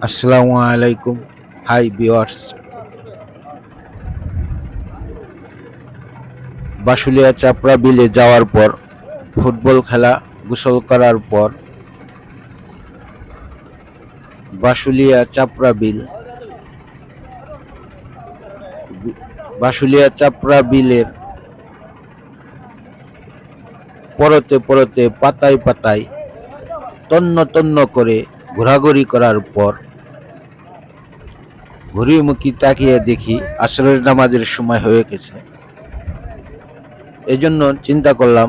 আসসালামু আলাইকুম। Hi viewers. বাশুলিয়া চাপড়া বিলে যাওয়ার পর ফুটবল খেলা গোসল করার পর বাশুলিয়া চাপড়া বিল বাশুলিয়া চাপড়া বিলের পরতে পরতে পাতায় পাতায় তন্ন তন্ন করে ঘোরাঘুরি করার পর ঘুরিমুখী তাকিয়ে দেখি আসরের নামাজের সময় হয়ে গেছে। এজন্য চিন্তা করলাম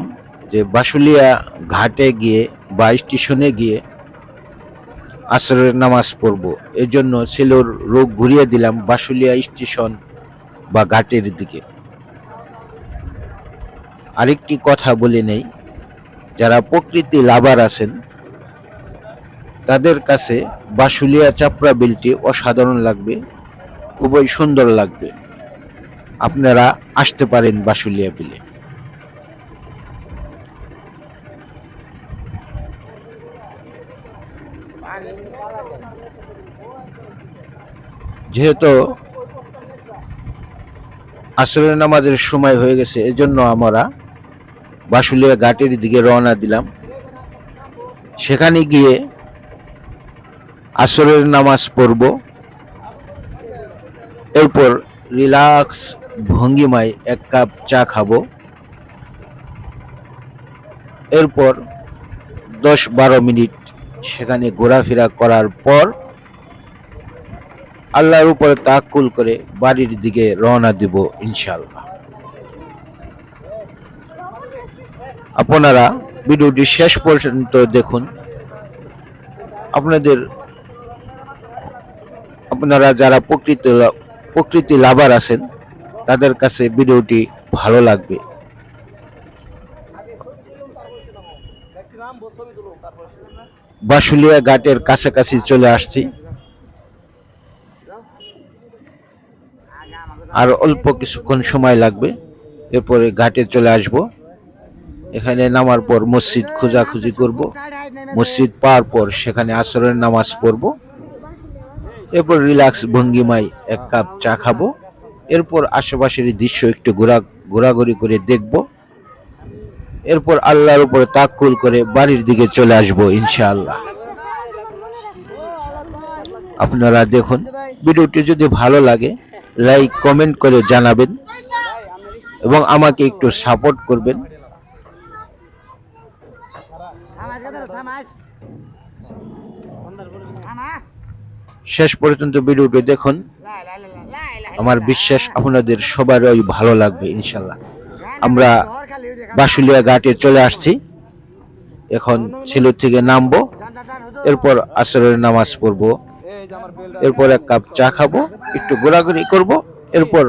যে বাশুলিয়া ঘাটে গিয়ে বা স্টেশনে গিয়ে আসরের নামাজ পড়ব। এজন্য সিলোর রোগ ঘুরিয়ে দিলাম বাশুলিয়া স্টেশন বা ঘাটের দিকে। আরেকটি কথা বলে নেই, যারা প্রকৃতি লাভার আছেন তাদের কাছে বাশুলিয়া চাপড়া বিলটি অসাধারণ লাগবে, খুবই সুন্দর লাগবে। আপনারা আসতে পারেন বাশুলিয়া বিলে। যেহেতু আসরের নামাজের সময় হয়ে গেছে, এজন্য আমরা বাশুলিয়া ঘাটের দিকে রওনা দিলাম। সেখানে গিয়ে আসরের নামাজ পড়ব, এরপর রিল্যাক্স ভঙ্গিমায় এক কাপ চা খাবো। এরপর 10-12 মিনিট সেখানে ঘোরাফেরা করার পর আল্লাহর উপরে তাওয়াক্কুল করে বাড়ির দিকে রওনা দিব ইনশাআল্লাহ। আপনারা ভিডিওটি শেষ পর্যন্ত দেখুন। আপনারা যারা প্রকৃতি লাভার আছেন তাদের কাছে ভিডিওটি ভালো লাগবে। বাশুলিয়া ঘাটের কাছাকাছি চলে আসছি, আর অল্প কিছুক্ষণ সময় লাগবে, এরপরে ঘাটে চলে আসব। এখানে নামার পর মসজিদ খোঁজাখুঁজি করব, মসজিদ পাওয়ার পর সেখানে আসরের নামাজ পড়ব, এরপর রিল্যাক্স ভঙ্গিমায় এক কাপ চা খাবো। এরপর আশেপাশের দৃশ্য একটু ঘোরাঘুরি করে দেখব। এরপর আল্লাহর উপরে তাওয়াক্কুল করে বাড়ির দিকে চলে আসব ইনশাআল্লাহ। আপনারা দেখুন, ভিডিওটি যদি ভালো লাগে লাইক কমেন্ট করে জানাবেন এবং আমাকে একটু সাপোর্ট করবেন। শেষ পর্যন্ত ভিডিওটি দেখুন, আমার বিশ্বাস আপনাদের সবারই ভালো লাগবে ইনশাআল্লাহ। আমরা বাশুলিয়া ঘাটে চলে আসছি, এখন সিলেট থেকে নামবো, এরপর আসরের নামাজ পড়বো, এরপর এক কাপ চা খাবো, একটু ঘোরাঘুরি করব, এরপর